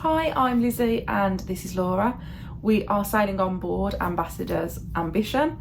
Hi, I'm Lizzie and this is Laura. We are sailing on board Ambassador's Ambition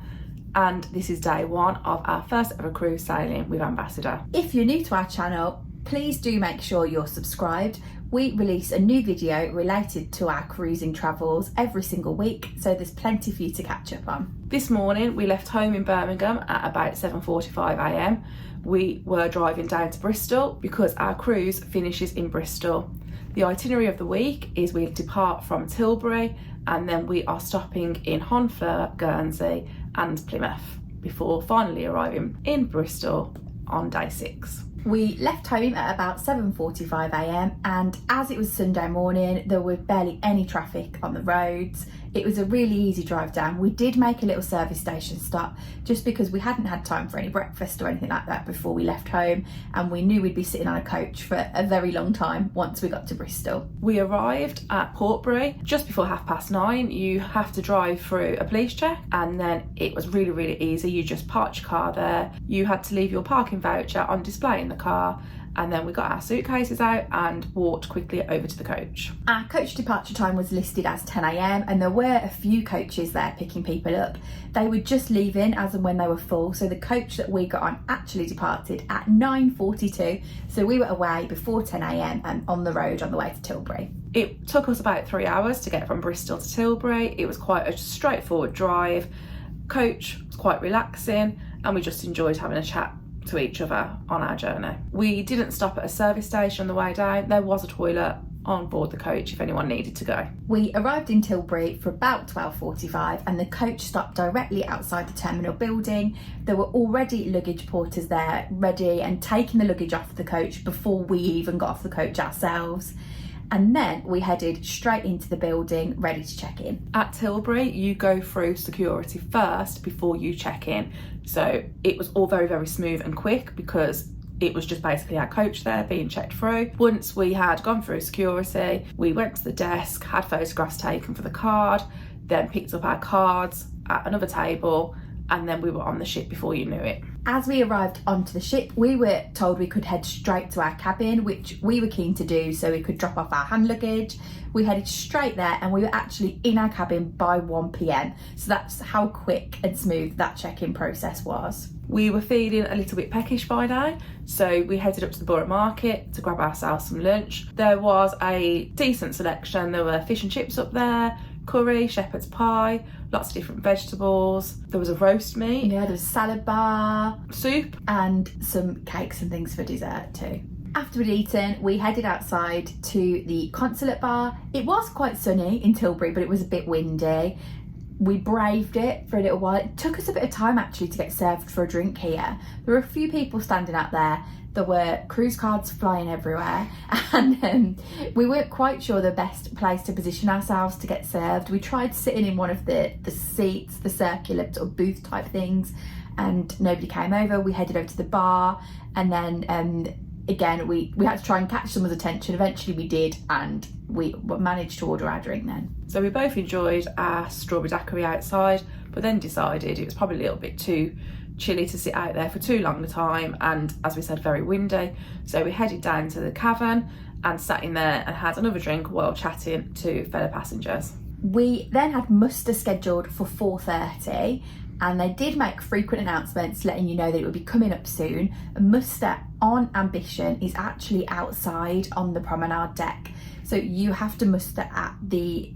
and this is day one of our first ever cruise sailing with Ambassador. If you're new to our channel, please do make sure you're subscribed. We release a new video related to our cruising travels every single week, so there's plenty for you to catch up on. This morning we left home in Birmingham at about 7:45 a.m. We were driving down to Bristol because our cruise finishes in Bristol. The itinerary of the week is we depart from Tilbury and then we are stopping in Honfleur, Guernsey and Plymouth before finally arriving in Bristol on day 6. We left home at about 7:45 a.m. and as it was Sunday morning, there was barely any traffic on the roads. It was a really easy drive down. We did make a little service station stop just because we hadn't had time for any breakfast or anything like that before we left home, and we knew we'd be sitting on a coach for a very long time once we got to Bristol. We arrived at Portbury just before 9:30. You have to drive through a police check and then it was really easy. You just parked your car there. You had to leave your parking voucher on display in the car, and then we got our suitcases out and walked quickly over to the coach. Our coach departure time was listed as 10 a.m. and there were a few coaches there picking people up. They were just leaving as and when they were full, so the coach that we got on actually departed at 9:42, so we were away before 10 a.m. and on the road on the way to Tilbury. It took us about 3 hours to get from Bristol to Tilbury. It was quite a straightforward drive. Coach was quite relaxing and we just enjoyed having a chat to each other on our journey. We didn't stop at a service station on the way down. There was a toilet on board the coach if anyone needed to go. We arrived in Tilbury for about 12:45 and the coach stopped directly outside the terminal building. There were already luggage porters there ready and taking the luggage off the coach before we even got off the coach ourselves. And then we headed straight into the building ready to check in. At Tilbury, you go through security first before you check in. So it was all very smooth and quick because it was just basically our coach there being checked through. Once we had gone through security, we went to the desk, had photographs taken for the card, then picked up our cards at another table, and then we were on the ship before you knew it. As we arrived onto the ship, we were told we could head straight to our cabin, which we were keen to do so we could drop off our hand luggage. We headed straight there and we were actually in our cabin by 1 p.m. So that's how quick and smooth that check-in process was. We were feeling a little bit peckish by now, so we headed up to the Borough Market to grab ourselves some lunch. There was a decent selection. There were fish and chips up there, curry, shepherd's pie, lots of different vegetables. There was a roast meat. Yeah, there was a salad bar, soup, and some cakes and things for dessert too. After we'd eaten, we headed outside to the consulate bar. It was quite sunny in Tilbury, but it was a bit windy. We braved it for a little while. It took us a bit of time actually to get served for a drink here. There were a few people standing out there. There were cruise cards flying everywhere and we weren't quite sure the best place to position ourselves to get served. We tried sitting in one of the seats, the circular sort of booth type things, and nobody came over. We headed over to the bar and then again we had to try and catch someone's attention. Eventually we did and we managed to order our drink then. So we both enjoyed our strawberry daiquiri outside, but then decided it was probably a little bit too chilly to sit out there for too long a time, and as we said, very windy. So we headed down to the cavern and sat in there and had another drink while chatting to fellow passengers. We then had muster scheduled for 4:30 and they did make frequent announcements letting you know that it would be coming up soon. Muster on Ambition is actually outside on the promenade deck, so you have to muster at the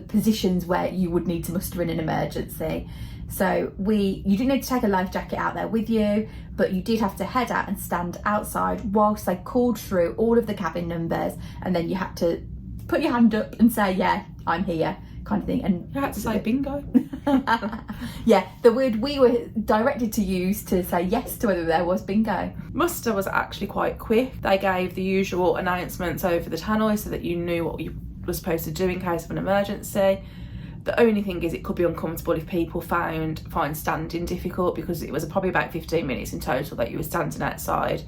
positions where you would need to muster in an emergency. So you didn't need to take a life jacket out there with you, but you did have to head out and stand outside whilst they called through all of the cabin numbers, and then you had to put your hand up and say, yeah, I'm here, kind of thing. And you had to say bingo. Yeah, the word we were directed to use to say yes to whether there was bingo. Muster was actually quite quick. They gave the usual announcements over the tannoy so that you knew what you were supposed to do in case of an emergency. The only thing is it could be uncomfortable if people find standing difficult, because it was probably about 15 minutes in total that you were standing outside.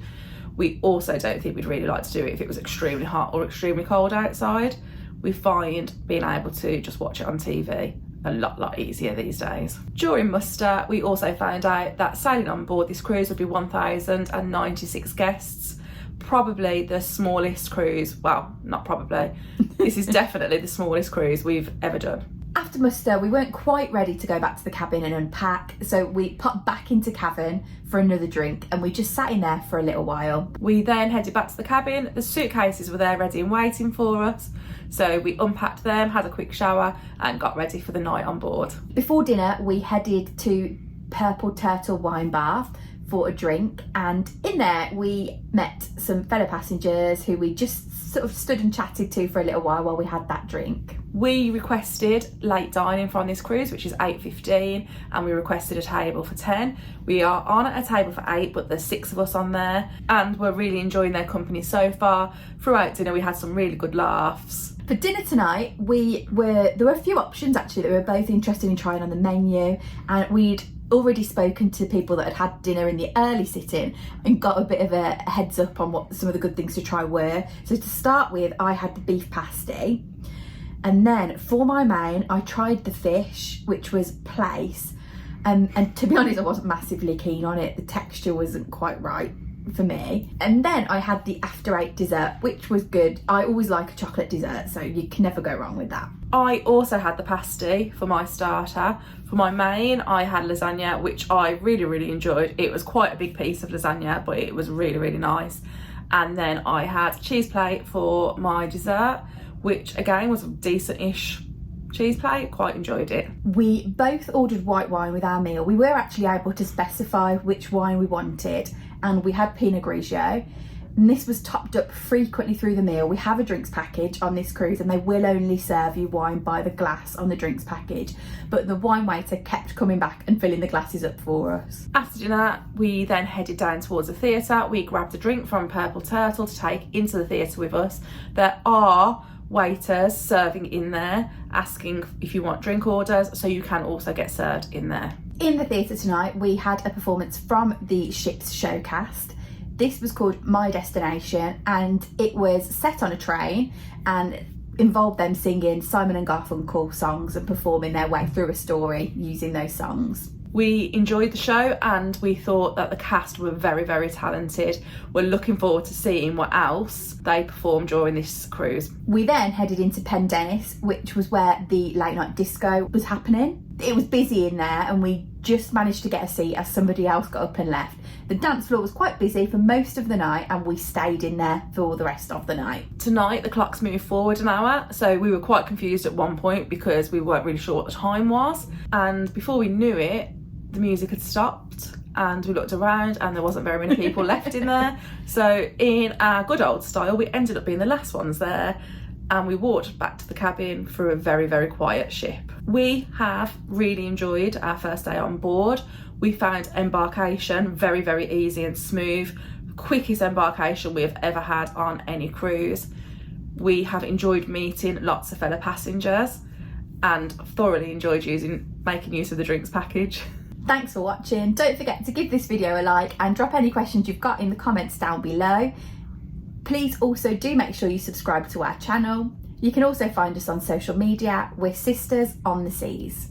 We also don't think we'd really like to do it if it was extremely hot or extremely cold outside. We find being able to just watch it on TV a lot easier these days. During muster, we also found out that sailing on board this cruise would be 1,096 guests, probably the smallest cruise, well, not probably, this is definitely the smallest cruise we've ever done. After muster, we weren't quite ready to go back to the cabin and unpack, so we popped back into cabin for another drink and we just sat in there for a little while. We then headed back to the cabin. The suitcases were there ready and waiting for us, so we unpacked them, had a quick shower and got ready for the night on board. Before dinner, we headed to Purple Turtle Wine Bar for a drink, and in there we met some fellow passengers who we just sort of stood and chatted to for a little while we had that drink. We requested late dining from this cruise, which is 8:15, and we requested a table for 10. We are on at a table for 8, but there's 6 of us on there, and we're really enjoying their company so far. Throughout dinner we had some really good laughs. For dinner tonight, there were a few options actually that we were both interested in trying on the menu, and we'd already spoken to people that had dinner in the early sitting and got a bit of a heads up on what some of the good things to try were. So to start with, I had the beef pasty, and then for my main I tried the fish, which was plaice, and to be honest I wasn't massively keen on it. The texture wasn't quite right for me. And then I had the after 8 dessert, which was good. I always like a chocolate dessert, so you can never go wrong with that. I also had the pasty for my starter. For my main, I had lasagna, which I really enjoyed. It was quite a big piece of lasagna, but it was really nice. And then I had cheese plate for my dessert, which again was a decent-ish cheese plate. Quite enjoyed it. We both ordered white wine with our meal. We were actually able to specify which wine we wanted, and we had Pinot Grigio. And this was topped up frequently through the meal. We have a drinks package on this cruise and they will only serve you wine by the glass on the drinks package, but the wine waiter kept coming back and filling the glasses up for us. After dinner, we then headed down towards the theatre. We grabbed a drink from Purple Turtle to take into the theatre with us. There are waiters serving in there, asking if you want drink orders, so you can also get served in there. In the theatre tonight, we had a performance from the ship's showcast. This was called My Destination, and it was set on a train and involved them singing Simon and Garfunkel songs and performing their way through a story using those songs. We enjoyed the show and we thought that the cast were very talented. We're looking forward to seeing what else they perform during this cruise. We then headed into Pendennis, which was where the late night disco was happening. It was busy in there and we just managed to get a seat as somebody else got up and left. The dance floor was quite busy for most of the night and we stayed in there for the rest of the night. Tonight the clocks moved forward an hour, so we were quite confused at one point because we weren't really sure what the time was, and before we knew it the music had stopped and we looked around and there wasn't very many people left in there. So in our good old style, we ended up being the last ones there, and we walked back to the cabin through a very quiet ship. We have really enjoyed our first day on board. We found embarkation very easy and smooth. Quickest embarkation we have ever had on any cruise. We have enjoyed meeting lots of fellow passengers and thoroughly enjoyed making use of the drinks package. Thanks for watching. Don't forget to give this video a like and drop any questions you've got in the comments down below. Please also do make sure you subscribe to our channel. You can also find us on social media. We're Sisters on the Seas.